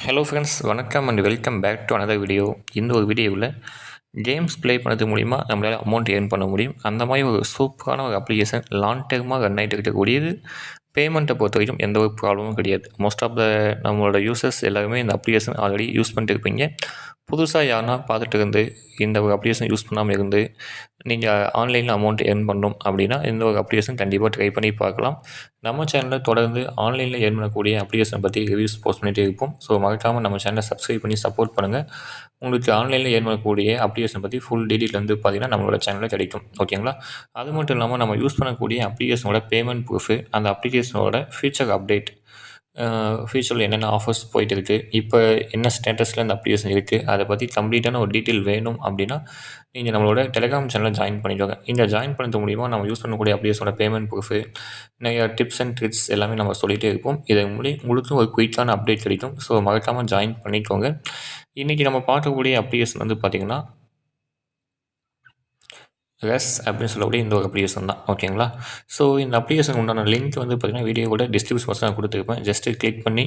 Hello friends, வணக்கம் and welcome back to another video. இந்த ஒரு வீடியோவில் கேம்ஸ் ப்ளே பண்ணது மூலிமா நம்மளால் அமௌண்ட் ஏர்ன் பண்ண முடியும். அந்த மாதிரி ஒரு சூப்பரான ஒரு அப்ளிகேஷன் லாங் டேர்மாக ரன் ஆகிட்டு இருக்கக்கூடியது. பேமெண்ட்டை பொறுத்த வரைக்கும் எந்த ஒரு ப்ராப்ளமும் கிடையாது. மோஸ்ட் ஆஃப் த நம்மளோட யூசர்ஸ் எல்லாருமே இந்த அப்ளிகேஷன் ஆல்ரெடி யூஸ் பண்ணிட்டு இருப்பீங்க. புதுசாக யாருன்னா பார்த்துட்டு இருந்து இந்த ஒரு அப்ளிகேஷன் யூஸ் பண்ணாமல் இருந்து நீங்கள் ஆன்லைனில் அமௌண்ட் ஏர்ன் பண்ணணும் அப்படின்னா இந்த ஒரு அப்ளிகேஷன் கண்டிப்பாக ட்ரை பண்ணி பார்க்கலாம். நம்ம சேனலில் தொடர்ந்து ஆன்லைனில் ஏர்ன் பண்ணக்கூடிய அப்ளிகேஷன் பற்றி ரிவ்யூஸ் போஸ்ட் பண்ணிகிட்டே இருப்போம். ஸோ மறக்காமல் நம்ம சேனலை சப்ஸ்கிரைப் பண்ணி சப்போர்ட் பண்ணுங்கள். உங்களுக்கு ஆன்லைனில் ஏர்ன் பண்ணக்கூடிய அப்ளிகேஷன் பற்றி ஃபுல் டீட்டெயில் வந்து பார்த்திங்கன்னா நம்மளோட சேனலில் கிடைக்கும். ஓகேங்களா? அது மட்டும் இல்லாமல் நம்ம யூஸ் பண்ணக்கூடிய அப்ளிகேஷனோட பேமெண்ட் ப்ரூஃபு, அந்த அப்ளிகேஷனோட ஃபியூச்சர் அப்டேட், ஃபியூச்சரில் என்னென்ன ஆஃபர்ஸ் போயிட்டு இருக்குது, இப்போ என்ன ஸ்டேட்டஸில் இந்த அப்ளிகேஷன் இருக்குது, அதை பற்றி கம்ப்ளீட்டான ஒரு டீட்டெயில் வேணும் அப்படின்னா நீங்கள் நம்மளோட டெலிகிராம் சேனலில் ஜாயின் பண்ணிக்கோங்க. இந்த ஜாயின் பண்ணுறது மூலிமா நம்ம யூஸ் பண்ணக்கூடிய அப்ளிகேஷனோட பேமெண்ட் ப்ரூஃபு, நிறைய டிப்ஸ் அண்ட் ட்ரிக்ஸ் எல்லாமே நம்ம சொல்லிகிட்டே இருப்போம். இதை உங்களுக்கு ஒரு குயிக்கான அப்டேட் கிடைக்கும். ஸோ மறக்காமல் ஜாயின் பண்ணிக்கோங்க. இன்றைக்கி நம்ம பார்க்கக்கூடிய அப்ளிகேஷன் வந்து பார்த்திங்கன்னா ரெஸ் அப்படின்னு சொல்லக்கூடிய இந்த ஒரு அப்ளிகேஷன் தான். ஓகேங்களா? ஸோ இந்த அப்ளிகேஷன் உண்டான லிங்க் வந்து பார்த்திங்கன்னா வீடியோவோட டிஸ்கிரிப்ஷன் பாக்ஸில் நான் கொடுத்துருப்பேன். ஜஸ்ட்டு கிளிக் பண்ணி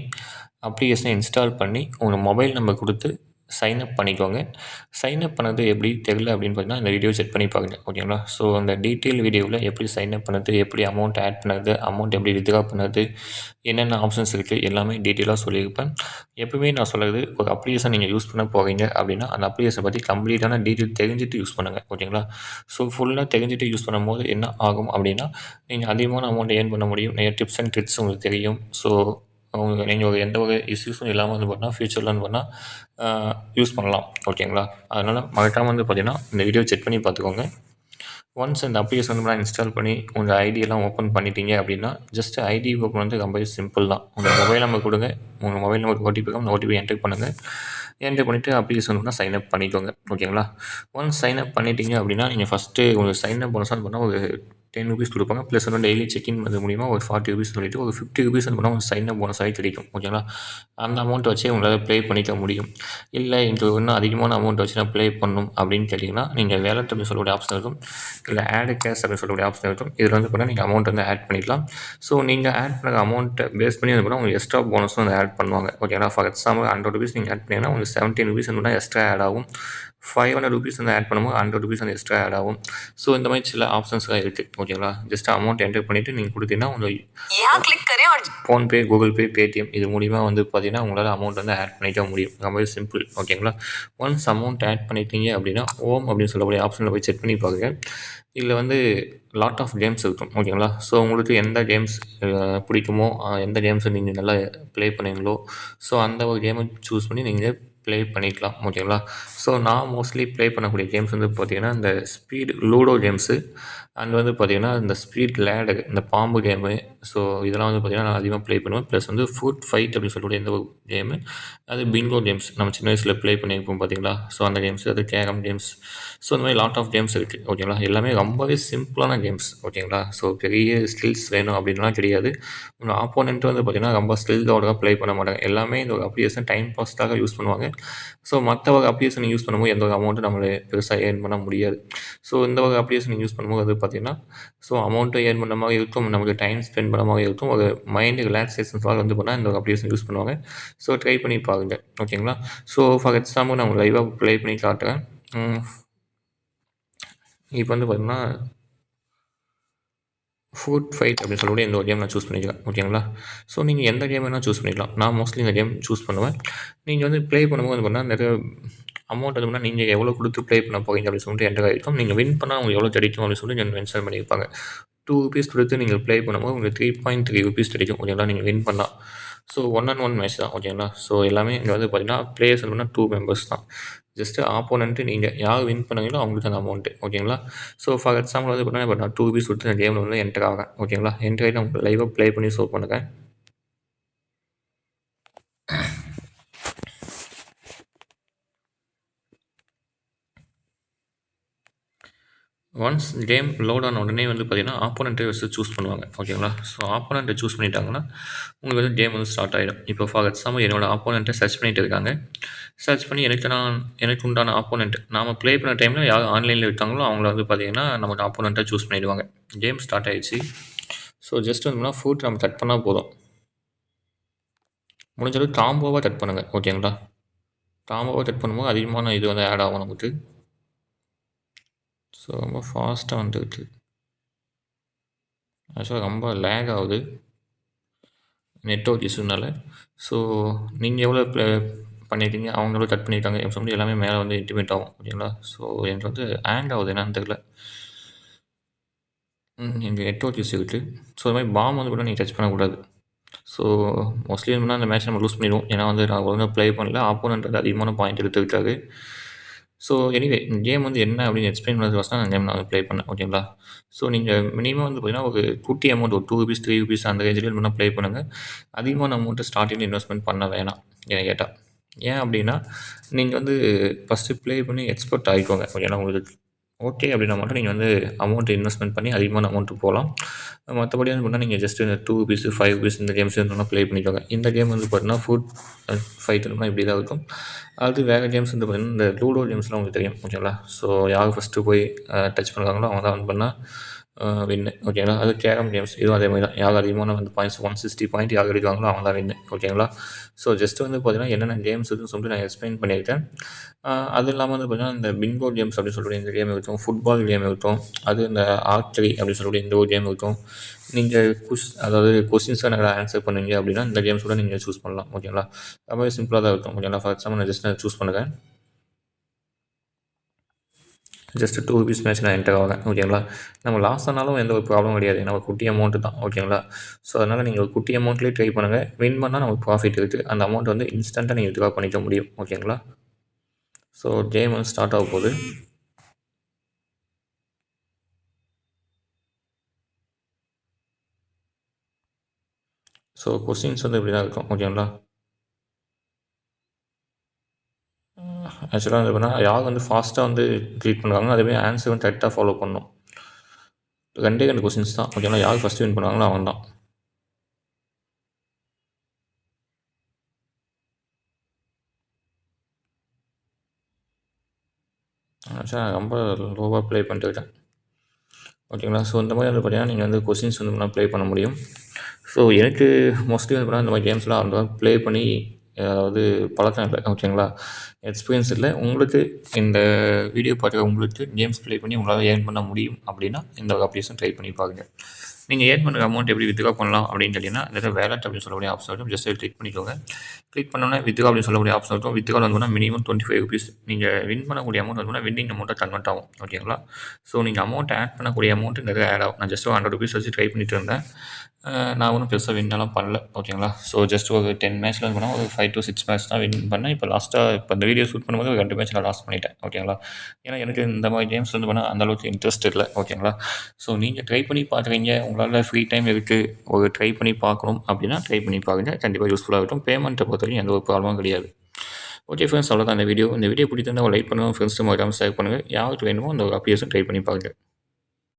அப்ளிகேஷனை இன்ஸ்டால் பண்ணி உங்கள் மொபைல் நம்பர் கொடுத்து சைன் அப் பண்ணிக்கோங்க. சைன் அப் பண்ணது எப்படி தெரியல அப்படின்னு பார்த்தீங்கன்னா இந்த வீடியோ செக் பண்ணி பாருங்கள். ஓகேங்களா? ஸோ அந்த டீட்டெயில் வீடியோவில் எப்படி சைன் அப் பண்ணது, எப்படி அமௌண்ட் ஆட் பண்ணது, அமௌண்ட் எப்படி வித்ட்ரா பண்ணது, என்னென்ன ஆப்ஷன்ஸ் இருக்குது எல்லாமே டீட்டெயிலாக சொல்லியிருப்பேன். எப்பவுமே நான் சொல்கிறது, ஒரு அப்ளிகேஷன் நீங்கள் யூஸ் பண்ண போகிறீங்க அப்படின்னா அந்த அப்ளிகேஷன் பற்றி கம்ப்ளீட்டான டீட்டெயில் தெரிஞ்சுட்டு யூஸ் பண்ணுங்கள். ஓகேங்களா? ஸோ ஃபுல்லாக தெரிஞ்சுட்டு யூஸ் பண்ணும்போது என்ன ஆகும் அப்படின்னா நீங்கள் அதிகமான அமௌண்ட் ஏர்ன் பண்ண முடியும். நிறைய டிப்ஸ் அண்ட் ட்ரிக்ஸ் உங்களுக்கு தெரியும். ஸோ நீங்கள் ஒரு எந்த ஒரு இஷ்யூஸும் இல்லாமல் வந்து பார்த்தீங்கன்னா ஃப்யூச்சரில் வந்து பார்த்தீங்கன்னா யூஸ் பண்ணலாம். ஓகேங்களா? அதனால் மறக்காமல் வந்து பார்த்தீங்கன்னா இந்த வீடியோ செக் பண்ணி பார்த்துக்கோங்க. ஒன்ஸ் இந்த அப்ளிகேஷன் வந்து இன்ஸ்டால் பண்ணி உங்கள் ஐடியெல்லாம் ஓப்பன் பண்ணிட்டீங்க அப்படின்னா ஜஸ்ட் ஐடி ஓப்பன் வந்து ரொம்ப சிம்பிள் தான். உங்கள் மொபைல் நம்பர் கொடுங்க, உங்கள் மொபைல் நம்பர் ஓடிபி இருக்கும், அந்த ஓடிபி என்டர் பண்ணுங்கள். என்டர் பண்ணிவிட்டு அப்ளிகேஷன் வந்து சைன் அப் பண்ணிக்கோங்க. ஓகேங்களா? ஒன்ஸ் சைன் அப் பண்ணிட்டீங்க அப்படின்னா நீங்கள் ஃபஸ்ட்டு உங்களுக்கு சைன் அப் போனஸாக பண்ணால் ஒரு 10 ரூபீஸ் கொடுப்பாங்க. ப்ளஸ் வந்து டெய்லி செக்இன் பண்ணது மூலிமா ஒரு 40 ரூபீஸ் சொல்லிவிட்டு ஒரு 50 ரூபீஸ் வந்து பண்ணால் ஒரு சைன் அப் போனஸாகவே கிடைக்கும். ஓகேங்களா? அந்த அமௌண்ட்டை வச்சு உங்களால் ப்ளே பண்ணிக்க முடியும். இல்லை எனக்கு இன்னும் அதிகமான அமௌண்ட் வச்சு நான் ப்ளே பண்ணணும் அப்படின்னு கேட்டிங்கன்னா நீங்கள் வேலட் அப்படின்னு சொல்லக்கூடிய ஆப்ஷன் இருக்கும், இல்லை ஆட் கேஷ் அப்படின்னு சொல்லக்கூடிய ஆப்ஷன் இருக்கும். இதில் வந்து பார்த்தீங்கன்னா நீங்கள் அமௌண்ட் வந்து ஆட் பண்ணிக்கலாம். ஸோ நீங்கள் ஆட் பண்ண அமௌண்ட்டை பேஸ் பண்ணி வந்து பார்த்தீங்கன்னா உங்களுக்கு எக்ஸ்ட்ரா போனஸும் வந்து ஆட் பண்ணுவாங்க. ஓகேங்களா? ஃபார் எக்ஸாம்பிள் 100 ரூபீஸ் நீங்கள் ஆட் பண்ணிங்கன்னா உங்களுக்கு 17 ரூபீஸ் வந்து எக்ஸ்ட்ரா ஆட் ஆகும். 500 ரூபீஸ் வந்து ஆட் பண்ணும்போது 100 ரூபீஸ் வந்து எக்ஸ்ட்ரா ஆட் ஆகும். ஸோ இந்த மாதிரி சில ஆப்ஷன்ஸ்லாம் இருக்குது. ஓகேங்களா? ஜஸ்ட் அமௌண்ட் என்டர் பண்ணிவிட்டு நீங்கள் கொடுத்தீங்கன்னா உங்களுக்கு ஃபோன்பே, கூகுள் பே, பேடிஎம் இது மூலிமா வந்து பார்த்தீங்கன்னா உங்களால் அமௌண்ட் வந்து ஆட் பண்ணிக்க முடியும். ரொம்பவே சிம்பிள். ஓகேங்களா? ஒன்ஸ் அமௌண்ட் ஆட் பண்ணிட்டீங்க அப்படின்னா ஹோம் அப்படின்னு சொல்லக்கூடிய ஆப்ஷனில் போய் செக் பண்ணி பாருங்கள். இதில் வந்து லாட் ஆஃப் கேம்ஸ் இருக்கும். ஓகேங்களா? ஸோ உங்களுக்கு எந்த கேம்ஸ் பிடிக்குமோ, எந்த கேம்ஸை நீங்கள் நல்லா ப்ளே பண்ணுவீங்களோ, ஸோ அந்த ஒரு கேமை சூஸ் பண்ணி நீங்கள் ப்ளே பண்ணிக்கலாம். ஓகேங்களா? ஸோ நான் மோஸ்ட்லி ப்ளே பண்ணக்கூடிய கேம்ஸ் வந்து பார்த்திங்கன்னா இந்த ஸ்பீடு லூடோ கேம்ஸு அண்ட் வந்து பார்த்திங்கன்னா இந்த ஸ்பீட் லேடர், இந்த பாம்பு கேமு, ஸோ இதெல்லாம் வந்து பார்த்திங்கன்னா நான் அதிகமாக ப்ளே பண்ணுவேன். ப்ளஸ் வந்து ஃபுட் ஃபைட் அப்படின்னு சொல்லக்கூடிய இந்த ஒரு கேமு, அது பிங்கோ கேம்ஸ் நம்ம சின்ன வயசில் ப்ளே பண்ணியிருப்போம் பார்த்திங்களா? ஸோ அந்த கேம்ஸ், அது கேரம் கேம்ஸ், ஸோ இந்த மாதிரி லாட் ஆஃப் கேம்ஸ் இருக்குது. ஓகேங்களா? எல்லாமே ரொம்பவே சிம்பிளான கேம்ஸ். ஓகேங்களா? ஸோ பெரிய ஸ்கில்ஸ் வேணும் அப்படின்லாம் கிடையாது. உங்கள் ஆப்போனெண்ட் வந்து பார்த்திங்கன்னா ரொம்ப ஸ்கில்ஸோட தான் ப்ளே பண்ண மாட்டாங்க. எல்லாமே இந்த ஒரு அப்ளிகேஷன் டைம் பாஸ்க்காக யூஸ் பண்ணுவாங்க. ஸோ மற்ற ஒரு அப்ளிகேஷன் யூஸ் பண்ணும்போது எந்த ஒரு அமௌண்ட்டும் நம்மளை பெருசாக ஏர்ன் பண்ண முடியாது. ஸோ இந்த ஒரு அப்ளிகேஷன் யூஸ் பண்ணும்போது அது பார்த்திங்கன்னா ஸோ அமௌண்ட்டும் ஏர்ன் பண்ண மாதிரி இருக்கும், நமக்கு டைம் ஸ்பெண்ட் பண்ண மாதிரி இருக்கும், ஒரு மைண்டு ரிலாக்ஸேஷன்ஸாக வந்து பண்ணால் இந்த ஒரு அப்ளிகேஷன் யூஸ் பண்ணுவாங்க. ஸோ ட்ரை பண்ணி பாருங்கள். ஓகேங்களா? ஸோ ஃபார் எக்ஸாம்பிள் நான் லைவாக ப்ளே பண்ணி காட்டுறேன். இப்போ வந்து பார்த்திங்கன்னா ஃபுட் ஃபைட் அப்படின்னு சொல்லக்கூடிய இந்த ஒரு கேம் நான் சூஸ் பண்ணிக்கலாம். ஓகேங்களா? ஸோ நீங்கள் எந்த கேம் வேணால் சூஸ் பண்ணிக்கலாம். நான் மோஸ்ட்லி இந்த கேம் சூஸ் பண்ணுவேன். நீங்கள் வந்து ப்ளே பண்ணும்போது வந்து பார்த்தீங்கன்னா நிறைய அமௌண்ட் வந்து நீங்கள் எவ்வளோ கொடுத்து ப்ளே பண்ண போகிறீங்க அப்படின்னு சொல்லிட்டு என்டர் ஆகிருக்கும். நீங்கள் வின் பண்ணால் உங்களுக்கு எவ்வளோ கிடைக்கும் அப்படின்னு சொல்லி மென்ஷன் பண்ணியிருப்பாங்க. 2 ரூபீஸ் கொடுத்து நீங்கள் ப்ளே பண்ணும்போது உங்களுக்கு 3.3 ரூபீஸ் கிடைக்கும். ஓகேங்களா? நீங்கள் வின் பண்ணால். ஸோ 1-on-1 மேட்ச் தான். ஓகேங்களா? ஸோ எல்லாமே இங்கே வந்து பார்த்தீங்கன்னா பிளேயர்ஸ் வந்து 2 மெம்பர்ஸ் தான். ஜஸ்ட்டு ஆப்போனன்ட்டு நீங்கள் யார் வின் பண்ணீங்களோ அவங்களுக்கு அந்த அமௌண்ட்டு. ஓகேங்களா? ஸோ ஃபார் எக்ஸாம்பிள் வந்து பார்த்தீங்கன்னா இப்போ நான் 2 ரூபீஸ் கொடுத்து அந்த கேமில் வந்து என்டர் ஆகிறேன். ஓகேங்களா? என்டர் ஆகிட்டு நான் லைவாக ப்ளே பண்ணி ஷோ பண்ணுறேன். ஒன்ஸ் கேம் லோட் ஆன உடனே வந்து பார்த்திங்கன்னா ஆப்போனண்ட்டை ஃபஸ்ட்டு சூஸ் பண்ணுவாங்க. ஓகேங்களா? ஸோ ஆப்போனண்ட்டை சூஸ் பண்ணிட்டாங்கன்னா உங்களுக்கு வந்து கேம் வந்து ஸ்டார்ட் ஆகிடும். இப்போ ஃபார் எக்ஸாம்பிள் என்னோடய ஆப்போனண்ட்டை சர்ச் பண்ணிட்டு இருக்காங்க. சர்ச் பண்ணி எனக்கு உண்டான ஆப்போனண்ட் நாம் ப்ளே பண்ண டைமில் யார் ஆன்லைனில் இருக்காங்களோ அவங்கள வந்து பார்த்திங்கன்னா நமக்கு ஆப்போனண்ட்டை சூஸ் பண்ணிவிடுவாங்க. கேம் ஸ்டார்ட் ஆகிடுச்சு. ஸோ ஜஸ்ட் வந்து ஃபுட் நம்ம கட் பண்ணால் போதும். முடிஞ்ச அளவுக்கு காம்போவாக கட் பண்ணுங்கள். ஓகேங்களா? காம்போவாக கட் பண்ணும்போது அதிகமான இது வந்து ஆட் ஆகும் நமக்கு. ஸோ ரொம்ப ஃபாஸ்ட்டாக வந்துடுச்சு. ஆக்சுவலாக ரொம்ப லேக் ஆகுது நெட்வொர்க் இஷ்யூனால. ஸோ நீங்கள் எவ்வளோ பண்ணியிருக்கீங்க, அவங்க எவ்வளோ கட் பண்ணியிருக்காங்க அப்படின்னு சொல்லிட்டு எல்லாமே மேலே வந்து இன்டிமேட் ஆகும். ஓகேங்களா? ஸோ எனக்கு வந்து ஹேங் ஆகுது என்னன்னு தெரியல. எங்கள் நெட்வொர்க் இஷ்யூ இருக்குது. ஸோ அது மாதிரி பாம் வந்து கூட நீங்கள் டச் பண்ணக்கூடாது. ஸோ மோஸ்ட்லி என்னன்னா அந்த மேட்ச் நம்ம லூஸ் பண்ணிடுவோம். ஏன்னா வந்து நான் ஒழுங்காக ப்ளே பண்ணல, ஆப்போனன்ட் வந்து அதிகமான பாயிண்ட் எடுத்துக்கிட்டாரு. ஸோ எனிவே கேம் வந்து என்ன அப்படின்னு எக்ஸ்பிளைன் பண்ணுறதுக்கு தான் கேம் நான் ப்ளே பண்ணேன். ஓகேங்களா? ஸோ நீங்கள் மினிமம் வந்து பார்த்தீங்கன்னா ஒரு குட்டி அமௌண்ட் ஒரு ₹2 ₹3 அந்த ரேஞ்சில் வேணால் ப்ளே பண்ணுங்கள். அதிகமான அமௌண்ட்டு ஸ்டார்டிங்கில் இன்வெஸ்ட்மெண்ட் பண்ண வேணாம் என்னை கேட்டால். ஏன் அப்படின்னா நீங்கள் வந்து ஃபஸ்ட்டு ப்ளே பண்ணி எக்ஸ்பர்ட் ஆகிக்கோங்க. ஓகேங்களா? உங்களுக்கு ஓகே அப்படின்னா மட்டும் நீங்கள் வந்து அமௌண்ட் இன்வெஸ்ட்மெண்ட் பண்ணி அதிகமான அமௌண்ட்டு போகலாம். மற்றபடி வந்து பார்த்தீங்கன்னா நீங்கள் ஜஸ்ட்டு இந்த ₹2 ₹5 இந்த கேம்ஸ் இருந்தாலும் ப்ளே பண்ணிக்கோங்க. இந்த கேம் வந்து பார்த்தீங்கன்னா ஃபுட் ஃபைட் இப்படி தான் இருக்கும். அது வேறு கேம்ஸ் வந்து பார்த்தீங்கன்னா இந்த லூடோ கேம்ஸ்லாம் உங்களுக்கு தெரியும். ஓகேங்களா? ஸோ யார் ஃபஸ்ட்டு போய் டச் பண்ணுறாங்களோ அவங்க தான் வந்து பண்ணால் வின்னு. ஓகேங்களா? அது கேரம் கேம்ஸ் இதுவும் அதே மாதிரி தான். யார் அதிகமான வந்து பாயிண்ட்ஸ் 160 பாயிண்ட் யார் எடுக்கிறாங்களோ அவங்க தான் வின்னு. ஓகேங்களா? ஸோ ஜஸ்ட் வந்து பார்த்தீங்கன்னா என்னென்ன கேம்ஸ் இருக்குன்னு சொல்லிட்டு நான் எக்ஸ்பிளைன் பண்ணியிருக்கேன். அது இல்லாமல் வந்து பார்த்தீங்கன்னா இந்த பிங்கோ கேம்ஸ் அப்படின்னு சொல்லிட்டு இந்த கேம் இருக்கும், ஃபுட்பால் கேம் இருக்கும், அது இந்த ஆர்ச்சரி அப்படின்னு சொல்லிட்டு இந்த ஒரு கேம் இருக்கும். நீங்கள் அதாவது கொஸ்டின்ஸை நல்லா ஆன்சர் பண்ணுவீங்க அப்படின்னா இந்த கேம்ஸ் கூட நீங்கள் சூஸ் பண்ணலாம். ஓகேங்களா? ரொம்பவே சிம்பிளாக தான் இருக்கும். ஓகேங்களா? ஃபார் எக்ஸாம்பிள் நான் ஜஸ்ட் சூஸ் பண்ணுறேன். ஜஸ்ட் ₹2 மேட்ச் நான் என்டர் ஆகிறேன். ஓகேங்களா? நம்ம லாஸ் ஆனாலும் எந்த ஒரு ப்ராப்ளமும் கிடையாது. ஏன்னா ஒரு குட்டி அமௌண்ட்டு தான். ஓகேங்களா? ஸோ அதனால் நீங்கள் ஒரு குட்டி அமௌண்ட்லேயே ட்ரை பண்ணுங்கள். வின் பண்ணால் நமக்கு ப்ராஃபிட் இருக்குது. அந்த அமௌண்ட் வந்து இன்ஸ்டண்ட்டாக நீங்கள் வித்ட்ரா பண்ணிக்க முடியும். ஓகேங்களா? ஸோ கேம் வந்து ஸ்டார்ட் ஆக போகுது. ஸோ கொஸ்டின்ஸ் வந்து இப்படி தான் இருக்கும். ஓகேங்களா? ஆக்சுவலாக வந்து எப்படின்னா யார் வந்து ஃபாஸ்ட்டாக வந்து கிளிக் பண்ணுறாங்களோ அதேமாதிரி ஆன்சர் வந்து கரெக்டாக ஃபாலோ பண்ணணும். 2 கொஸ்டின்ஸ் தான். ஓகேங்களா? யார் ஃபஸ்ட்டு வின் பண்ணுறாங்களோ அவன் தான். ஆக்சுவலாக ரொம்ப லோவாக ப்ளே பண்ணிட்டு இருக்கேன். ஓகேங்களா? ஸோ இந்த மாதிரி வந்து பார்த்தீங்கன்னா நீங்கள் வந்து கொஸ்டின்ஸ் வந்து ப்ளே பண்ண முடியும். ஸோ எனக்கு மோஸ்ட்லி வந்து பார்த்தீங்கன்னா இந்த மாதிரி கேம்ஸ்லாம் அந்த ப்ளே பண்ணி அதாவது பழக்கம் இல்லை. ஓகேங்களா? எக்ஸ்பீரியன்ஸ் இல்லை. உங்களுக்கு இந்த வீடியோ பார்க்குற உங்களுக்கு கேம்ஸ் ப்ளே பண்ணி உங்களால் ஏர்ன் பண்ண முடியும் அப்படின்னா இந்த அப்ளிகேஷன் ட்ரை பண்ணி பாருங்கள். நீங்கள் ஏர்ன் பண்ணுற அமௌண்ட் எப்படி வித்ட்ரா பண்ணலாம் அப்படின்னு கேட்டிங்கன்னா இந்த வேலட் அப்படின்னு சொல்லக்கூடிய ஆப்ஷன் இருக்கும். ஜஸ்ட் கிளிக் பண்ணிக்கோங்க. கிளிக் பண்ணோன்னே வித்ட்ரா அப்படின்னு சொல்லக்கூடிய ஆப்ஷன் இருக்கும். வித்ட்ரா வந்து மினிமம் ₹25 நீங்கள் வின் பண்ணக்கூடிய அமௌண்ட் வந்து வின்னிங் அமௌண்ட்டாக கன்வெர்ட் ஆகும். ஓகேங்களா? ஸோ நீங்கள் அமௌண்ட் ஆட் பண்ணக்கூடிய அமௌண்ட் நிறைய ஆட் ஆகும். நான் ஜஸ்ட் ₹100 வச்சு ட்ரை பண்ணிட்டு இருந்தேன். நான் ஒன்றும் பெருசாக வின்னெல்லாம் பண்ணல. ஓகேங்களா? ஸோ ஜஸ்ட் ஒரு 10 மேட்ச்சில் வந்து பண்ணால் ஒரு 5 to 6 மேட்ச் தான் வின் பண்ணேன். இப்போ லாஸ்ட்டாக இப்போ இந்த வீடியோ ஷூட் பண்ணும்போது ஒரு 2 மேட்ச் நான் லாஸ் பண்ணிட்டேன். ஓகேங்களா? ஏன்னா எனக்கு இந்த மாதிரி கேம்ஸ் வந்து பண்ணால் அந்தளவுக்கு இன்ட்ரெஸ்ட் இல்லை. ஓகேங்களா? ஸோ நீங்கள் ட்ரை பண்ணி பார்க்குறீங்க, உங்களால் ஃப்ரீ டைம் இருக்குது, ஒரு ட்ரை பண்ணி பார்க்கணும் அப்படின்னா ட்ரை பண்ணி பாருங்கள். கண்டிப்பாக யூஸ்ஃபுல்லாக இருக்கும். பேமெண்ட்டை பொறுத்தவரைக்கும் எந்த ஒரு ப்ராப்ளமும் கிடையாது. ஓகே ஃப்ரெண்ட்ஸ், அவ்வளோதான் இந்த வீடியோ. இந்த வீடியோ பிடிச்சிருந்தால் லைக் பண்ணுங்கள், ஃப்ரெண்ட்ஸும் மறக்காமல் ஷேர் பண்ணுங்கள். யாருக்கு வேணுமோ அந்த ஒரு அப்ளிகேஷன் ட்ரை பண்ணி பாருங்கள்.